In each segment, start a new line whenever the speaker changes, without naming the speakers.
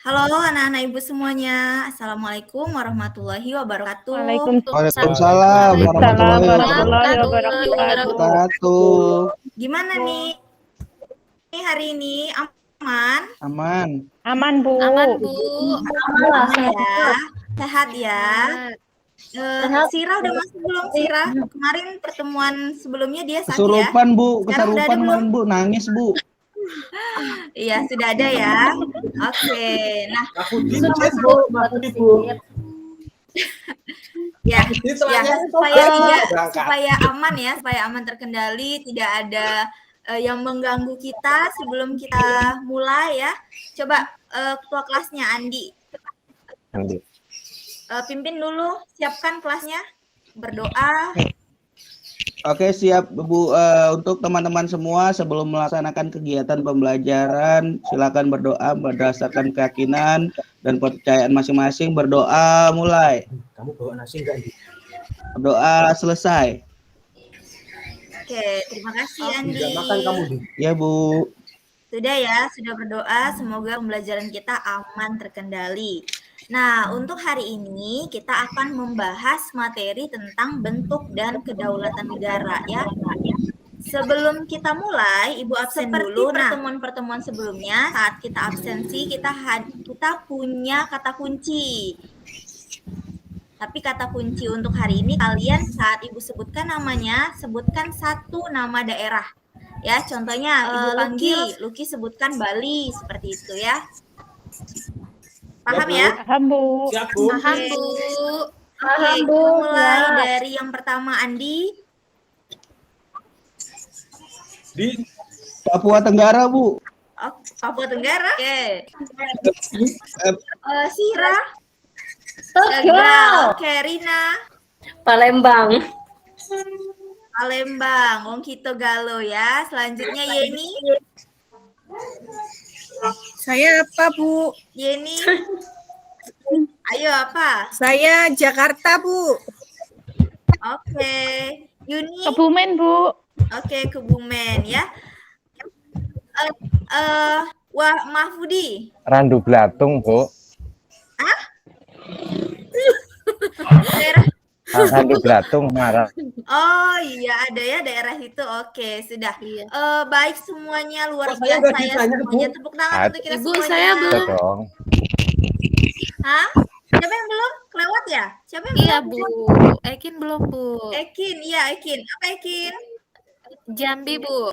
Halo anak-anak ibu semuanya. Assalamualaikum warahmatullahi wabarakatuh.
Waalaikumsalam warahmatullahi wabarakatuh.
Gimana nih hari ini? Aman?
Aman, Bu.
Aman ya. Sehat ya. Sira udah masuk belum, Sira? Kemarin pertemuan sebelumnya dia sakit ya?
Kesurupan, Bu.
Sekarang udah ada belum?
Kemarin, Bu. Nangis, Bu.
Iya, sudah ada ya. Oke. Nah, ya supaya aman ya, supaya aman terkendali, tidak ada yang mengganggu kita sebelum kita mulai ya. Coba ketua kelasnya Andi. Pimpin dulu, siapkan kelasnya, berdoa.
Oke, siap, Bu. Untuk teman-teman semua, sebelum melaksanakan kegiatan pembelajaran, silakan berdoa berdasarkan keyakinan dan kepercayaan masing-masing. Berdoa mulai.
Kamu bawa nasi enggak?
Berdoa selesai.
Oke, terima kasih Andi.
Tidak makan kamu, Di.
Ya, Bu.
Sudah ya, sudah berdoa. Semoga pembelajaran kita aman terkendali. Nah, untuk hari ini kita akan membahas materi tentang bentuk dan kedaulatan negara ya. Sebelum kita mulai, Ibu absen dulu. Nah, pertemuan-pertemuan sebelumnya saat kita absensi kita punya kata kunci. Tapi kata kunci untuk hari ini kalian saat Ibu sebutkan namanya, sebutkan satu nama daerah. Ya, contohnya Ibu panggil Luki sebutkan Bali seperti itu ya. Paham ya?
Paham, Bu.
Siap, Bu.
Paham, Bu. Oke, kita mulai dari yang pertama, Andi.
Di
Papua Tenggara, Bu.
Oh, Papua Tenggara. Oke. Sira. Tegal. Oke, Rina.
Palembang.
Wong Kito Galo ya. Selanjutnya Yeni.
Saya apa, Bu?
Yeni. Ayo apa?
Saya Jakarta, Bu.
Oke. Yuni.
Kebumen, Bu.
Oke, Kebumen ya. Mahfudi.
Randu Blatung, Bu.
Daerah.
Randu Blatung, marah.
Oh iya, ada ya daerah itu. Oke, sudah. Baik semuanya, luar
saya
biasa
udah
ya
ditanya,
semuanya.
Bu.
Tepuk tangan untuk kita
Ibu,
semuanya.
saya belum.
Dong.
Hah? Siapa yang belum? Kelewat ya? Siapa yang
Iya,
belum?
Bu. Ekin belum, Bu.
Ekin, iya Ekin. Apa Ekin?
Jambi, Bu.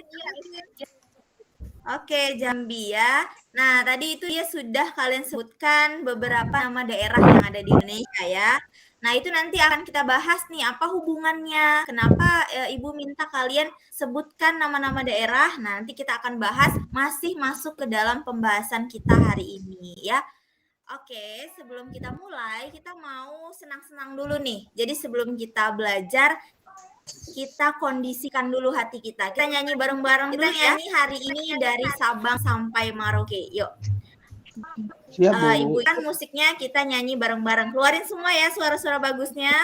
Oke, Jambi ya. Nah, tadi itu ya sudah kalian sebutkan beberapa nama daerah yang ada di Indonesia ya. Nah, itu nanti akan kita bahas nih apa hubungannya. Kenapa Ibu minta kalian sebutkan nama-nama daerah. Nah, nanti kita akan bahas masih masuk ke dalam pembahasan kita hari ini ya. Oke, sebelum kita mulai, kita mau senang-senang dulu nih. Jadi sebelum kita belajar, kita kondisikan dulu hati kita. Kita nyanyi bareng-bareng dulu ya. Nyanyi hari ini dari Sabang sampai Merauke. Yuk.
Siap, Bu.
Ibu kan musiknya kita nyanyi bareng-bareng. Keluarin semua ya suara-suara bagusnya.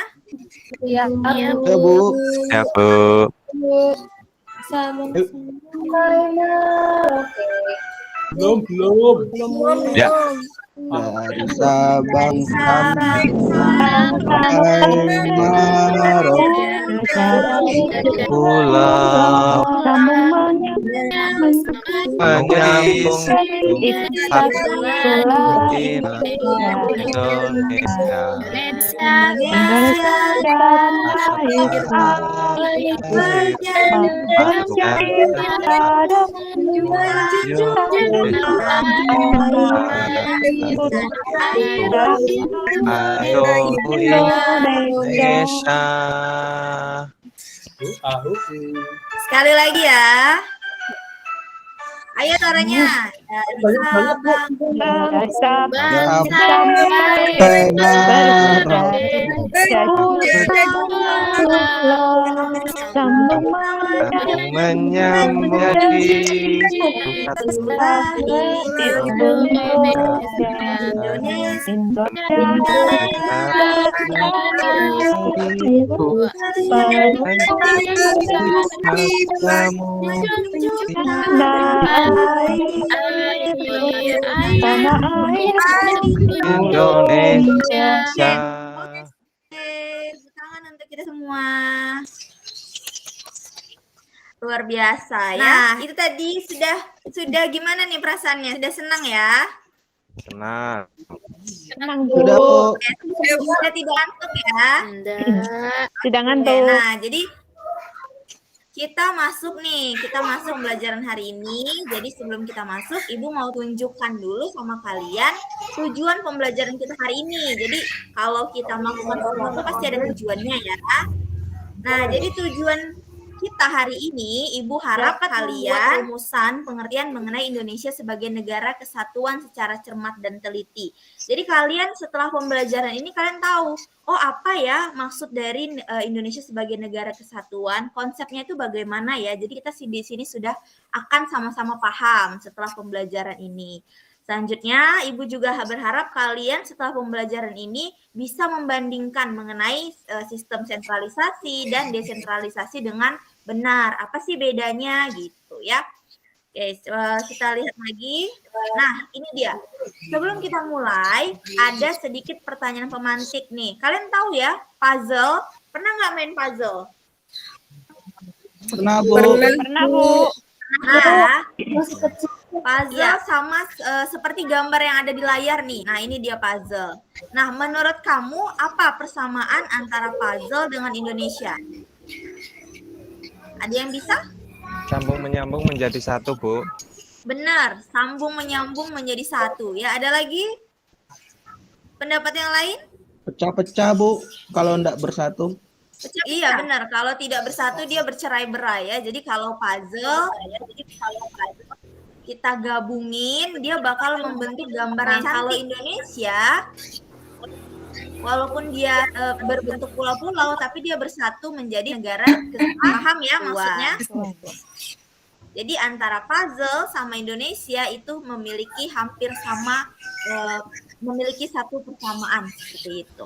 Iya,
Ya, Bu.
Ya, Bu.
Belum.
Ya.
Dari Sabang sampai Merauke.
Pulau menyambung Indonesia.
Sekali lagi ya. Ayo suaranya. Dari Sabang sampai
Menjadi
Tanah air
Indonesia.
Oke, tepuk tangan untuk kita semua. Luar biasa ya. Nah, itu tadi sudah gimana nih perasaannya? Sudah senang ya?
Senang.
Sudah, Bu.
Sudah tidak ngantuk ya?
Tidak
Oke,
ngantuk.
nah, jadi kita masuk pembelajaran hari ini. Jadi sebelum kita masuk, Ibu mau tunjukkan dulu sama kalian tujuan pembelajaran kita hari ini. Jadi kalau kita melakukan sesuatu pasti ada tujuannya ya. Nah, jadi tujuan kita hari ini, Ibu harap kalian rumusan pengertian mengenai Indonesia sebagai negara kesatuan secara cermat dan teliti. Jadi kalian setelah pembelajaran ini kalian tahu, oh apa ya maksud dari Indonesia sebagai negara kesatuan, konsepnya itu bagaimana ya. Jadi kita di sini sudah akan sama-sama paham setelah pembelajaran ini. Selanjutnya, Ibu juga berharap kalian setelah pembelajaran ini bisa membandingkan mengenai sistem sentralisasi dan desentralisasi dengan benar. Apa sih bedanya gitu ya. Oke, kita lihat lagi. Nah, ini dia. Sebelum kita mulai, ada sedikit pertanyaan pemantik nih. Kalian tahu ya, puzzle. Pernah nggak main puzzle?
Pernah, Bu.
Pernah, Bu.
Nah, puzzle sama seperti gambar yang ada di layar nih. Nah, ini dia puzzle. Nah, menurut kamu apa persamaan antara puzzle dengan Indonesia? Ada yang bisa?
Sambung menyambung menjadi satu, Bu.
Benar, sambung menyambung menjadi satu. Ya, ada lagi? Pendapat yang lain?
Pecah-pecah, Bu, kalau enggak bersatu.
Iya, benar. Kalau tidak bersatu dia bercerai-berai ya. Jadi kalau puzzle kita gabungin, dia bakal membentuk gambar yang cantik. Kalau Indonesia, walaupun dia berbentuk pulau-pulau, tapi dia bersatu menjadi negara kesatuan. Paham ya maksudnya? Jadi antara puzzle sama Indonesia itu memiliki hampir sama, memiliki satu persamaan seperti itu.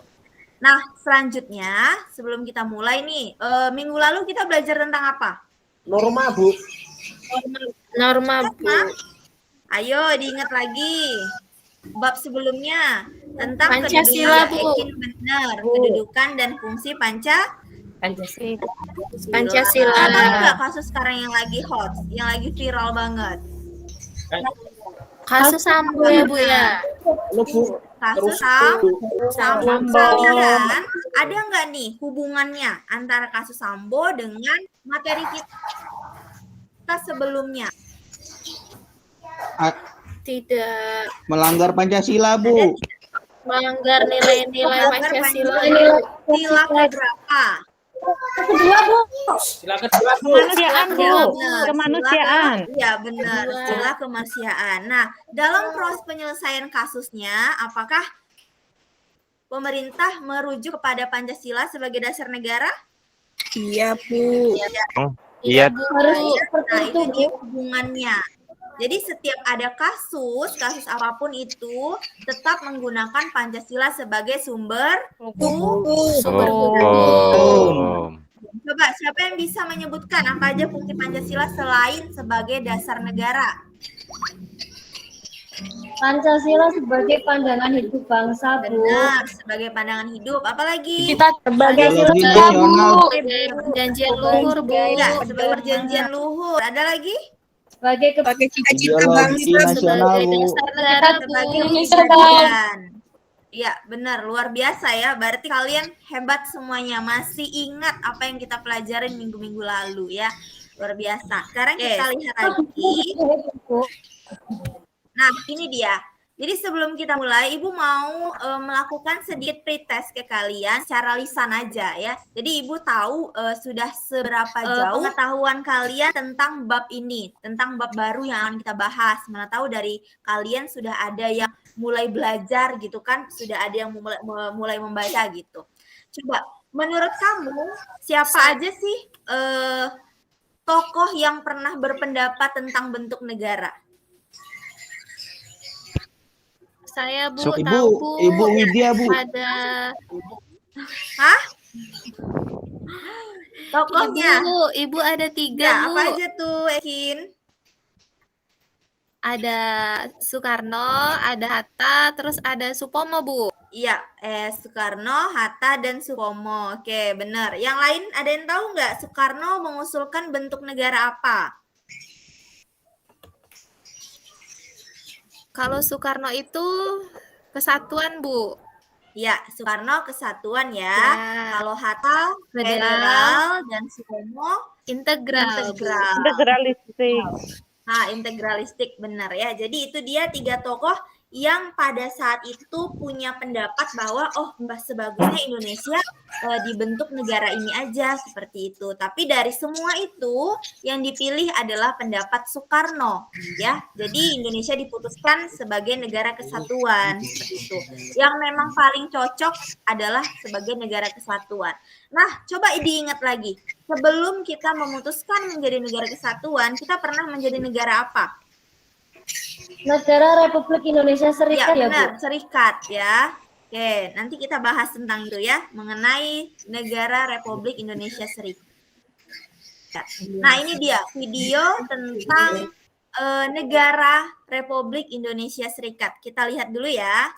Nah, selanjutnya sebelum kita mulai nih, minggu lalu kita belajar tentang apa?
Norma, Bu.
Norma, Bu.
Ayo diingat lagi. Bab sebelumnya tentang
Pancasila,
kedudukan,
Bu.
yakin benar, kedudukan dan fungsi
Pancasila.
Ada nggak kasus sekarang yang lagi hot, yang lagi viral banget?
Kasus Sambo ya, Bu ya.
Halo, Bu.
Kasus Sambo. Kalian ada nggak nih hubungannya antara kasus Sambo dengan materi kita sebelumnya?
Tidak
Melanggar Pancasila, Bu.
melanggar nilai-nilai Pancasila.
Sila keberapa?
Silakan, Bu.
Kemanusiaan, Bu.
Benar,
Kemanusiaan.
Iya benar, sila kemanusiaan. Nah, dalam proses penyelesaian kasusnya, apakah pemerintah merujuk kepada Pancasila sebagai dasar negara?
Iya, Bu.
Iya,
Bu.
Nah, itu dia hubungannya. Jadi setiap ada kasus apapun itu tetap menggunakan Pancasila sebagai sumber hukum. Coba siapa yang bisa menyebutkan apa aja fungsi Pancasila selain sebagai dasar negara?
Pancasila sebagai pandangan hidup bangsa, Bu.
Benar, sebagai pandangan hidup. Apalagi?
Kita
Sebagai
Ideologi
sila, Bu.
nasional.
perjanjian luhur, Bu.
Ya, sebagai perjanjian luhur. Ada lagi?
Sebagai
Sebagai cita-cita
Ideologi
bangsa, Bu.
nasional, Bu.
Dasar negara,
Sebagai
Bu.
kejadian. Iya, benar. Luar biasa ya. Berarti kalian hebat semuanya. Masih ingat apa yang kita pelajarin minggu-minggu lalu ya. Luar biasa. Sekarang kita lihat lagi. Nah, ini dia. Jadi sebelum kita mulai, Ibu mau melakukan sedikit pretest ke kalian secara lisan aja ya. Jadi Ibu tahu sudah seberapa jauh pengetahuan kalian tentang bab ini, tentang bab baru yang akan kita bahas. Mana tahu dari kalian sudah ada yang mulai belajar gitu kan, sudah ada yang mulai membaca gitu. Coba, menurut kamu siapa aja sih tokoh yang pernah berpendapat tentang bentuk negara?
Saya, Bu,
Ibu,
tahu, Bu.
Ibu Widya, Bu.
Ada
Hah? Tokohnya?
Ibu ada 3,
Ya,
Bu.
apa aja tuh, Ekin?
Ada Soekarno, ada Hatta, terus ada Supomo, Bu.
Iya, Soekarno, Hatta, dan Supomo. Oke, benar. Yang lain ada yang tahu nggak Soekarno mengusulkan bentuk negara apa?
Kalau Soekarno itu kesatuan, Bu.
Ya, Soekarno kesatuan ya.
Ya.
Kalau Hatta federal dan Supomo
Integral.
integral.
Integralistik.
Nah, integralistik benar ya. Jadi itu dia 3 tokoh yang pada saat itu punya pendapat bahwa sebagusnya Indonesia dibentuk negara ini aja seperti itu. Tapi dari semua itu yang dipilih adalah pendapat Soekarno ya. Jadi Indonesia diputuskan sebagai negara kesatuan seperti itu. Yang memang paling cocok adalah sebagai negara kesatuan. Nah, coba diingat lagi. Sebelum kita memutuskan menjadi negara kesatuan, kita pernah menjadi negara apa?
Negara Republik Indonesia Serikat ya,
benar,
Bu?
serikat ya. Oke, nanti kita bahas tentang itu ya, mengenai negara Republik Indonesia Serikat. Nah, ini dia video tentang negara Republik Indonesia Serikat. Kita lihat dulu ya.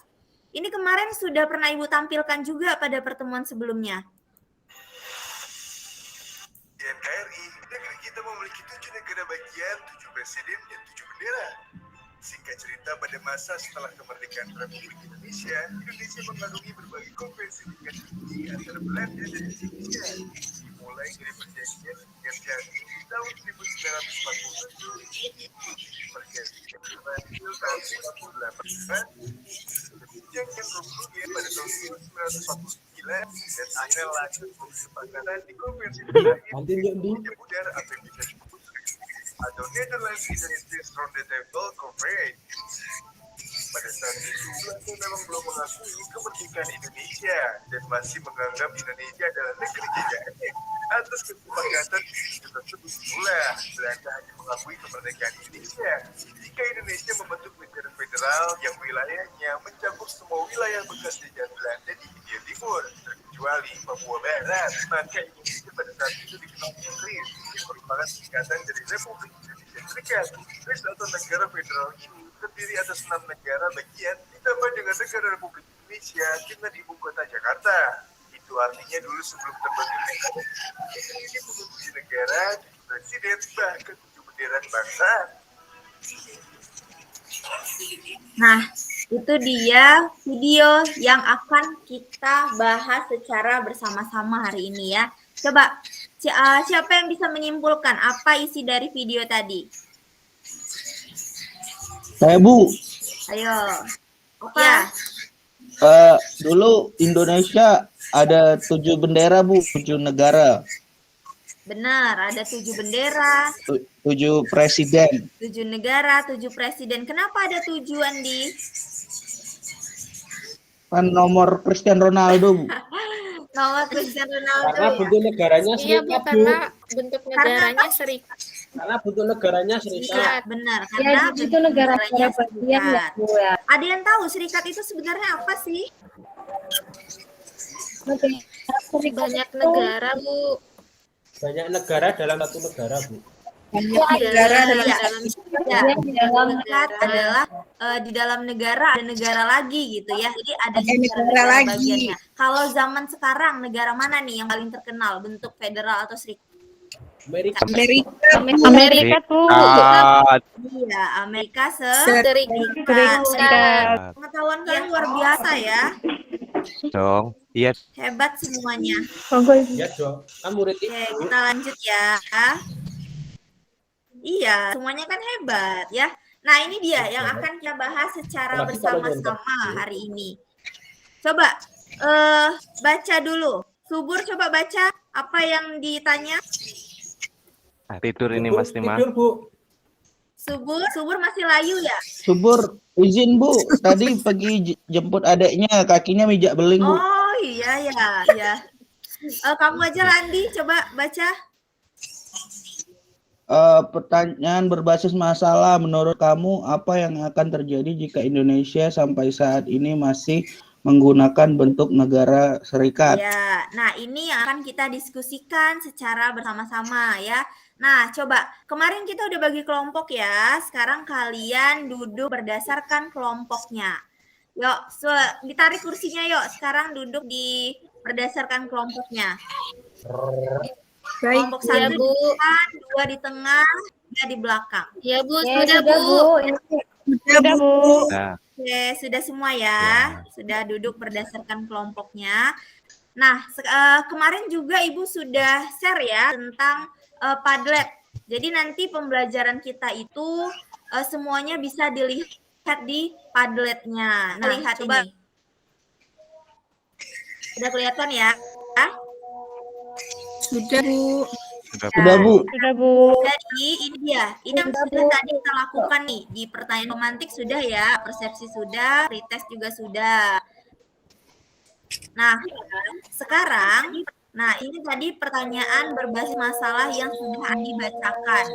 Ini kemarin sudah pernah Ibu tampilkan juga pada pertemuan sebelumnya.
Di NKRI, negeri kita memiliki 7 negara bagian, 7 presiden, dan 7 bendera. Singkat cerita, pada masa setelah kemerdekaan Republik Indonesia, Indonesia mengarungi berbagai konvensi tingkat tinggi antara Belanda dan Indonesia. Dimulai dari perjanjian Kerjasama di tahun 1947, perjanjian Brazil tahun 1998, perjanjian Romania pada tahun 1949, dan akhirnya lanjut kesepakatan di konvensi terakhir yang udara atau yang bisa disebut atau Netherlands Indonesian Round the Table Conference. Pada saat itu, Belanda memang belum mengakui kemerdekaan Indonesia dan masih menganggap Indonesia adalah negeri jajahannya. Atas kesepakatan tersebut pula, Belanda hanya mengakui kemerdekaan Indonesia jika Indonesia membentuk negara federal yang wilayahnya mencakup semua wilayah bekas jajahan Belanda di India Timur, terkecuali Papua Barat. Maka Indonesia pada saat itu dikenal Inggris yang merupakan singkatan dari Republik Indonesia Serikat. Atau negara federal ini terdiri atas 6 negara bagian ditambah dengan negara Republik Indonesia dengan ibu kota Jakarta. Itu artinya dulu sebelum terbentuk negara ini memiliki negara, presiden, bahkan 7 bendera bangsa.
Nah, itu dia video yang akan kita bahas secara bersama-sama hari ini ya. Coba, siapa yang bisa menyimpulkan apa isi dari video tadi?
Saya Bu,
Ayo.
Ya.
dulu Indonesia ada 7 bendera Bu, 7 negara,
Benar, ada 7 bendera,
7 presiden.
7 negara, 7 presiden. Kenapa ada 7, Andi?
Kan nomor Cristiano Ronaldo Bu.
Nomor Cristiano
Karena
Ronaldo ya?
bentuk negaranya
Iya, Bu,
serikat, Bu.
karena bentuk negaranya serikat.
Karena bentuk negaranya serikat.
Iya, benar.
Ya,
Karena
itu negara-negara
bentuk
bagian ya,
serikat.
Bu ya.
Ada yang tahu serikat itu sebenarnya apa sih?
Negara Serikat
Banyak
itu
negara, Bu.
Banyak negara dalam satu negara, Bu.
Banyak
Iya,
negara dalam
iya.
dalam
Ya,
bagian di dalam
serikat adalah di dalam negara ada negara lagi gitu ya. Jadi ada
Ada negara lagi.
bagiannya. Kalau zaman sekarang negara mana nih yang paling terkenal bentuk federal atau serikat?
Amerika.
Amerika.
Amerika tuh.
Iya, Amerika
Serikat.
Pengetahuan kalian luar biasa ya.
Dong. Iya.
Hebat semuanya.
Ya dong. Kan murid
Oke,
itu.
kita lanjut ya. Iya, semuanya kan hebat ya. Nah, ini dia yang akan kita bahas secara
Apalagi kalau
bersama-sama hari ini. Coba baca dulu. Subur coba baca apa yang ditanya.
Tidur ini pasti mah.
Tidur, Bu.
Subur masih layu ya?
Subur, izin Bu, tadi pergi jemput adeknya, kakinya mijak beling Bu.
Oh iya ya, ya. Kamu aja Landi, coba baca.
Pertanyaan berbasis masalah, menurut kamu apa yang akan terjadi jika Indonesia sampai saat ini masih menggunakan bentuk negara serikat?
Ya, nah ini yang akan kita diskusikan secara bersama-sama ya. Nah, coba kemarin kita udah bagi kelompok ya. Sekarang kalian duduk berdasarkan kelompoknya. Yuk, ditarik kursinya yuk. Sekarang duduk berdasarkan kelompoknya.
Baik,
Kelompok
Bu.
1 di depan, 2 di tengah, 3 di belakang.
Ya Bu,
Ya,
sudah Bu.
Sudah, Bu.
Nah,
Oke, sudah semua ya. Sudah duduk berdasarkan kelompoknya. Nah, kemarin juga Ibu sudah share ya tentang Padlet. Jadi nanti pembelajaran kita itu semuanya bisa dilihat di Padletnya. Nah, lihat coba. Ini. Sudah kelihatan ya?
Sudah, Bu.
Sudah, Bu.
Sudah, Bu.
Jadi ini dia, ini yang sudah tadi kita lakukan nih di pertanyaan romantik sudah ya, persepsi sudah, retest juga sudah. Nah, sekarang, ini tadi pertanyaan berbasis masalah yang sudah dibacakan.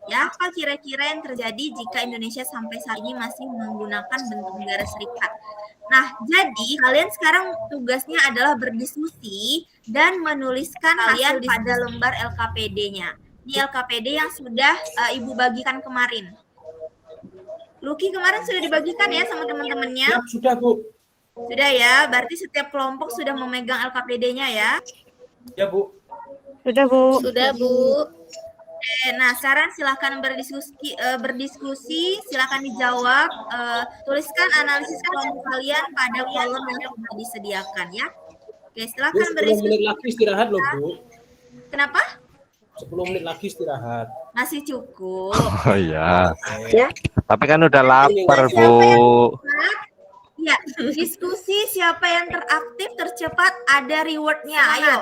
Ya, apa kira-kira yang terjadi jika Indonesia sampai saat ini masih menggunakan bentuk negara serikat? Nah, jadi kalian sekarang tugasnya adalah berdiskusi dan menuliskan kalian pada lembar LKPD-nya. Ini LKPD yang sudah Ibu bagikan kemarin. Lucky kemarin sudah dibagikan ya sama teman-temannya?
Ya, sudah, Bu.
Sudah ya, berarti setiap kelompok sudah memegang LKPD-nya ya?
Ya, Bu.
Sudah, Bu.
Sudah Bu.
Oke, nah sekarang silakan berdiskusi, silakan dijawab, tuliskan analisis kelompok kalian pada kolom yang sudah disediakan ya. Oke,
Bu,
silakan
10
berdiskusi.
menit lagi istirahat loh, Bu.
Kenapa?
10 menit lagi istirahat.
Masih cukup.
oh iya.
Ya.
Tapi kan udah lapar, Bu.
Ya, diskusi siapa yang teraktif tercepat ada rewardnya. Ayo.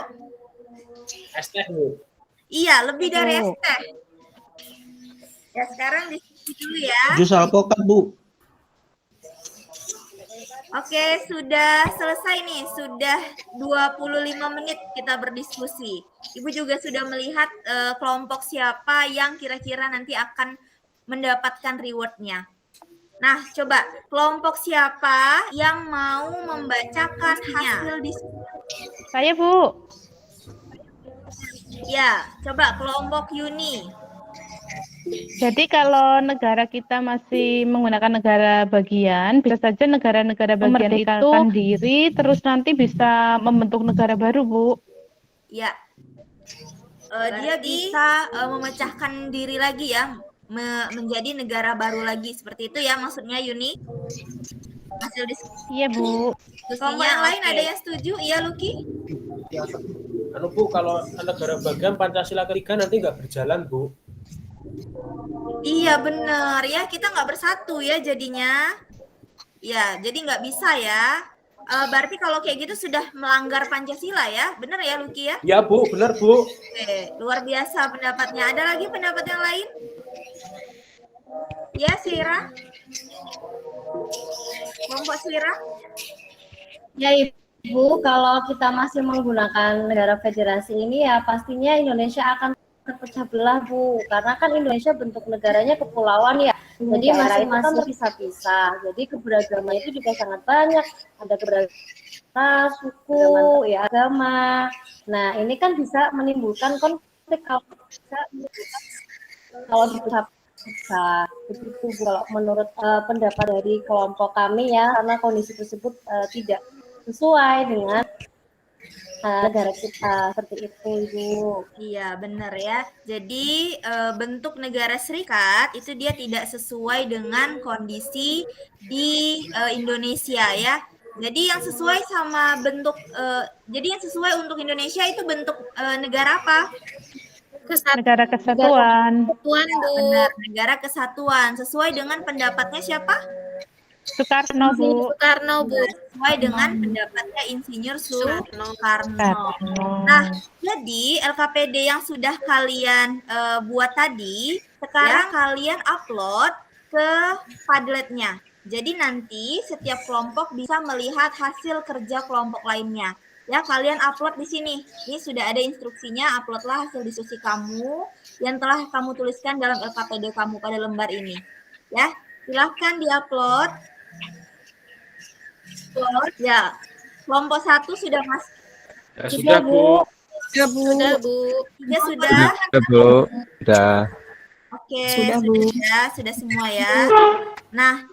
Es teh, Bu.
Iya, lebih dari ST. Ya, sekarang diskusi dulu ya.
Jus alpukat, Bu.
Oke, sudah selesai nih. Sudah 25 menit kita berdiskusi. Ibu juga sudah melihat kelompok siapa yang kira-kira nanti akan mendapatkan reward-nya. Nah, coba kelompok siapa yang mau membacakan hasil diskusi?
Saya, Bu.
Ya, coba kelompok Yuni.
Jadi kalau negara kita masih menggunakan negara bagian, bisa saja negara-negara bagian itu diri, terus nanti bisa membentuk negara baru, Bu.
Ya, dia bisa memecahkan diri lagi ya, menjadi negara baru lagi. Seperti itu ya maksudnya Yuni? Hasil diskusi.
Iya, Bu.
Kelompok yang lain ada yang setuju? Iya, Lucky?
Anu, Bu, kalau negara bagian Pancasila ketiga nanti nggak berjalan, Bu.
Iya benar ya, kita nggak bersatu ya jadinya. Ya, jadi nggak bisa ya. Berarti kalau kayak gitu sudah melanggar Pancasila ya, benar ya Lucky ya?
Ya, Bu, benar, Bu.
Oke, luar biasa pendapatnya. Ada lagi pendapat yang lain? Ya, Sira? Kelompok Sira?
Ya Ibu, kalau kita masih menggunakan negara federasi ini ya pastinya Indonesia akan terpecah belah Bu, karena kan Indonesia bentuk negaranya kepulauan ya, jadi masing-masing bisa-bisa, jadi keberagaman itu juga sangat banyak, ada keberagaman suku, ya agama. Nah ini kan bisa menimbulkan konflik kalau bisa begitu kalau menurut pendapat dari kelompok kami ya, karena kondisi tersebut tidak sesuai dengan negara kita, seperti itu Ibu.
Iya benar ya. Jadi bentuk negara serikat itu dia tidak sesuai dengan kondisi di Indonesia ya. Jadi yang sesuai sama bentuk, jadi yang sesuai untuk Indonesia itu bentuk negara apa?
Negara kesatuan.
Kesatuan, Bu.
Benar, negara kesatuan. Sesuai dengan pendapatnya siapa?
Soekarno, Bu.
Soekarno, Bu.
Sesuai dengan pendapatnya Insinyur Soekarno.
Soekarno.
Nah, jadi LKPD yang sudah kalian buat tadi, sekarang kalian upload ke Padletnya. Jadi nanti setiap kelompok bisa melihat hasil kerja kelompok lainnya. Ya, kalian upload di sini. Ini sudah ada instruksinya, uploadlah hasil diskusi kamu yang telah kamu tuliskan dalam LKPD kamu pada lembar ini. Ya, silahkan diupload. Ya, kelompok 1 sudah masuk.
Ya, sudah, Bu.
Sudah, Bu.
Sudah, Bu.
Ya sudah.
Sudah, Bu. Sudah.
Oke,
Sudah, Bu.
sudah semua ya. Nah,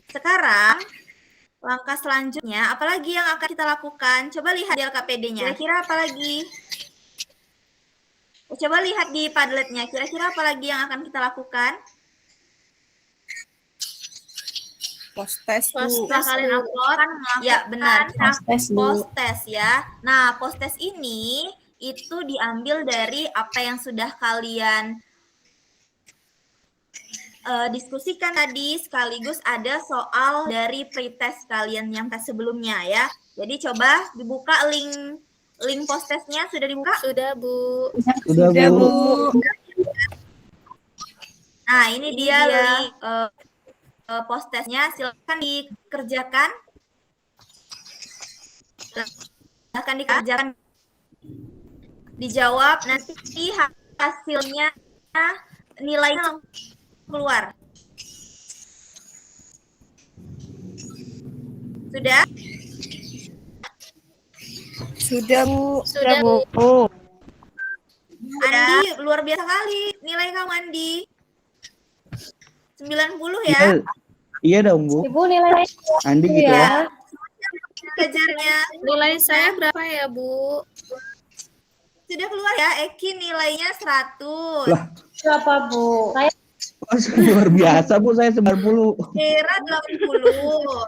sekarang langkah selanjutnya, apalagi yang akan kita lakukan? Coba lihat di LKPD-nya. Kira-kira apa lagi? Coba lihat di Padlet-nya. Kira-kira apa lagi yang akan kita lakukan?
Post-test, Bu.
Setelah kalian upload, ya benar.
Post-test, Bu.
Post-test ya. Nah, post-test ini itu diambil dari apa yang sudah kalian diskusikan tadi, sekaligus ada soal dari pretest kalian yang tes sebelumnya ya. Jadi coba dibuka link post-testnya, sudah dibuka?
Sudah, Bu.
Sudah, Bu.
Nah, ini dia link post-testnya, silakan dikerjakan. Silakan dikerjakan. Dijawab, nanti hasilnya nilainya langsung keluar. Sudah?
Sudah, Bu.
Sudah, Bu.
Andi, luar biasa kali nilai kamu, Andi. 90 ya?
Iya dong, Bu.
Ibu nilai
Andi gitu ya.
Kejarnya.
Nilai saya berapa ya, Bu?
Sudah keluar ya, Eki nilainya 100.
Lah.
berapa, Bu? Saya
Oh, luar biasa, Bu. Saya 90.
Kira 80.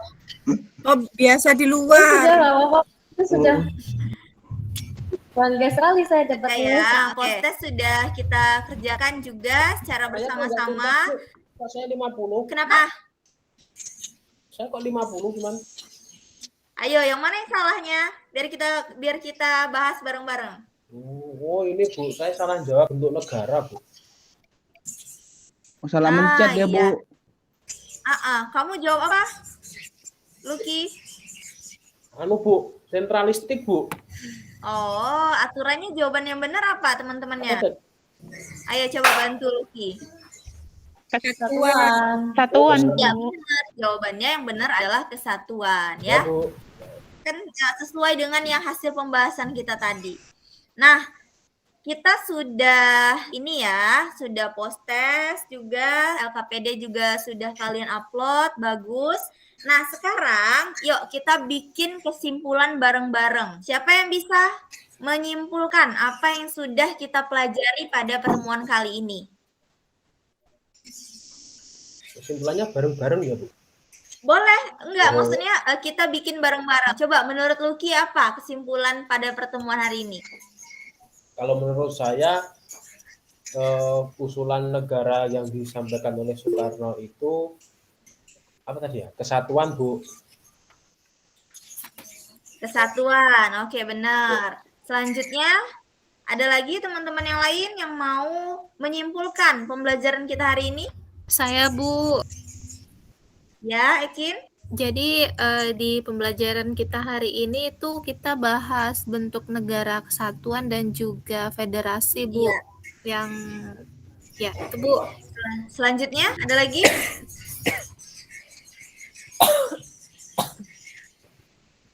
Oh, biasa di
sudah
luar.
nggak apa-apa. Itu sudah bangga sekali saya dapat
Nah,
nilai.
ya, post-test sudah kita kerjakan juga secara bersama-sama.
Kok saya 50?
Kenapa?
Saya kok 50 cuman.
Ayo, yang mana yang salahnya? Biar kita bahas bareng-bareng.
Oh, ini Bu, saya salah jawab bentuk negara, Bu.
Oh, salah mencet ya, Bu.
Iya. Kamu jawab apa? Lucky?
Anu, Bu, sentralistik, Bu.
Oh, aturannya jawaban yang benar apa, teman-temannya? Ayo coba bantu Lucky.
Satuan,
Ya,
Bu.
benar. Jawabannya yang benar adalah kesatuan,
Ya,
ya.
Bu.
Kan sesuai dengan yang hasil pembahasan kita tadi. Nah, kita sudah ini ya, sudah post test juga, LKPD juga sudah kalian upload, bagus. Nah, sekarang yuk kita bikin kesimpulan bareng-bareng. Siapa yang bisa menyimpulkan apa yang sudah kita pelajari pada pertemuan kali ini?
Kesimpulannya bareng-bareng ya, Bu.
Boleh, enggak,
Oh.
maksudnya kita bikin bareng-bareng. Coba menurut Lucky apa kesimpulan pada pertemuan hari ini?
Kalau menurut saya usulan negara yang disampaikan oleh Soekarno itu apa tadi ya? Kesatuan, Bu.
Kesatuan, oke benar. Selanjutnya, ada lagi teman-teman yang lain yang mau menyimpulkan pembelajaran kita hari ini?
Saya, Bu.
Ya, Ekin?
Jadi di pembelajaran kita hari ini itu kita bahas bentuk negara kesatuan dan juga federasi, Bu.
Iya.
Yang ya, itu, Bu.
Selanjutnya, ada lagi?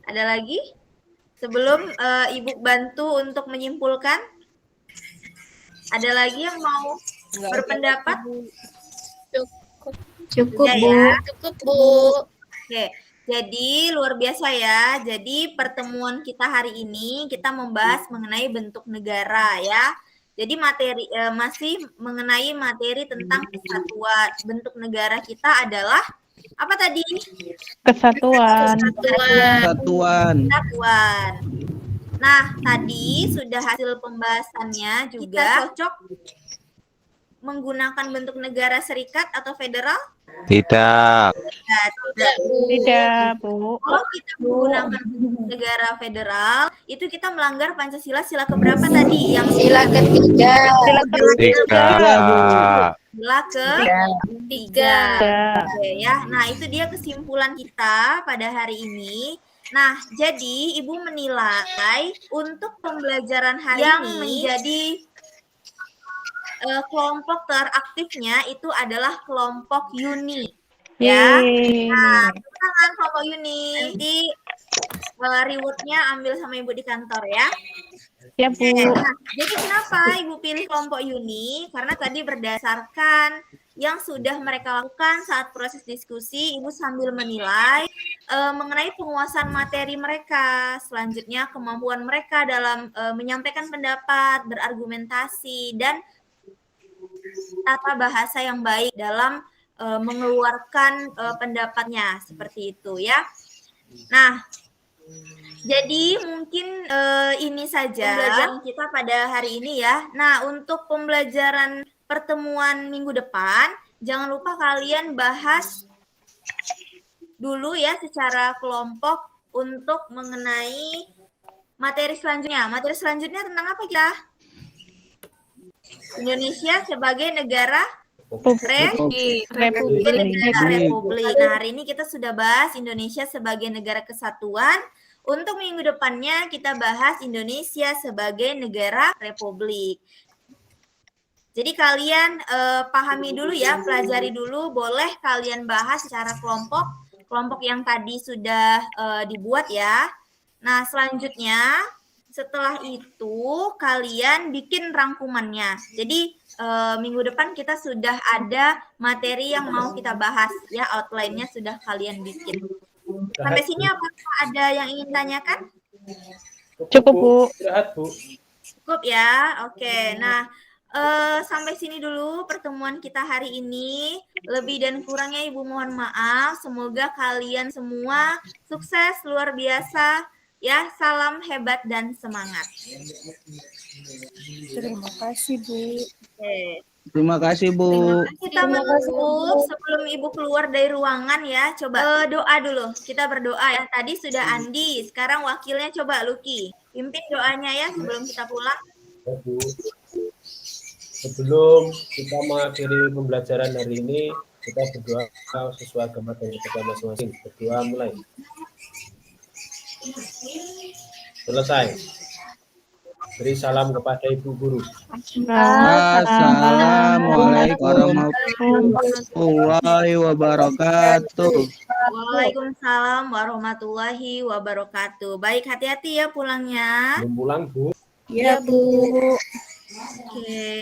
Ada lagi? Sebelum Ibu bantu untuk menyimpulkan, ada lagi yang mau berpendapat?
Cukup,
Udah
Bu.
ya?
Cukup, Bu.
Oke, jadi luar biasa ya. Jadi pertemuan kita hari ini kita membahas mengenai bentuk negara ya. Jadi materi masih mengenai materi tentang kesatuan. Bentuk negara kita adalah apa tadi?
Kesatuan.
Kesatuan.
Kesatuan. Nah, tadi sudah hasil pembahasannya juga. Kita cocok menggunakan bentuk negara serikat atau federal?
Tidak.
Nah, tidak.
Tidak, Bu.
Kalau kita menggunakan negara federal, itu kita melanggar Pancasila sila keberapa tadi? Yang
Sila ketiga.
Tiga.
sila ketiga. Oke, ya. Nah, itu dia kesimpulan kita pada hari ini. Nah, jadi Ibu menilai untuk pembelajaran hari yang ini menjadi kelompok teraktifnya itu adalah kelompok Uni. Ya.
Yeay.
Nah, tangan kelompok Uni. Nanti rewardnya ambil sama Ibu di kantor ya.
Ya, Bu.
Nah, jadi kenapa Ibu pilih kelompok Uni? Karena tadi berdasarkan yang sudah mereka lakukan saat proses diskusi, Ibu sambil menilai mengenai penguasaan materi mereka, selanjutnya kemampuan mereka dalam menyampaikan pendapat, berargumentasi, dan tata bahasa yang baik dalam mengeluarkan pendapatnya, seperti itu ya. Nah, jadi mungkin ini saja pembelajaran kita pada hari ini ya. Nah, untuk pembelajaran pertemuan minggu depan, jangan lupa kalian bahas dulu ya secara kelompok untuk mengenai materi selanjutnya. Materi selanjutnya tentang apa kita? Indonesia sebagai negara Republik. Nah, hari ini kita sudah bahas Indonesia sebagai negara kesatuan. Untuk minggu depannya kita bahas Indonesia sebagai negara republik. Jadi kalian pahami dulu ya, pelajari dulu, boleh kalian bahas secara kelompok yang tadi sudah dibuat ya. Nah, selanjutnya setelah itu kalian bikin rangkumannya. Jadi minggu depan kita sudah ada materi yang mau kita bahas ya, outline-nya sudah kalian bikin. Sampai sini apakah ada yang ingin tanyakan?
Cukup, Bu.
Istirahat, Bu.
Cukup ya. Oke. Nah, sampai sini dulu pertemuan kita hari ini. Lebih dan kurangnya Ibu mohon maaf. Semoga kalian semua sukses luar biasa. Ya, salam hebat dan semangat.
Terima kasih, Bu.
Oke.
Terima kasih, Bu.
Kita menutup sebelum Ibu keluar dari ruangan ya. Coba doa dulu. Kita berdoa ya. Tadi sudah Andi, sekarang wakilnya coba Lucky. Pimpin doanya ya sebelum kita pulang.
Bu. Sebelum kita mengakhiri pembelajaran hari ini, kita berdoa sesuai agama dan kita masing-masing. Berdoa mulai. Selesai. Beri salam kepada Ibu Guru.
Assalamualaikum warahmatullahi wabarakatuh.
Waalaikumsalam warahmatullahi wabarakatuh. Baik, hati-hati ya pulangnya.
Belum pulang, Bu.
Ya, Bu.
Oke.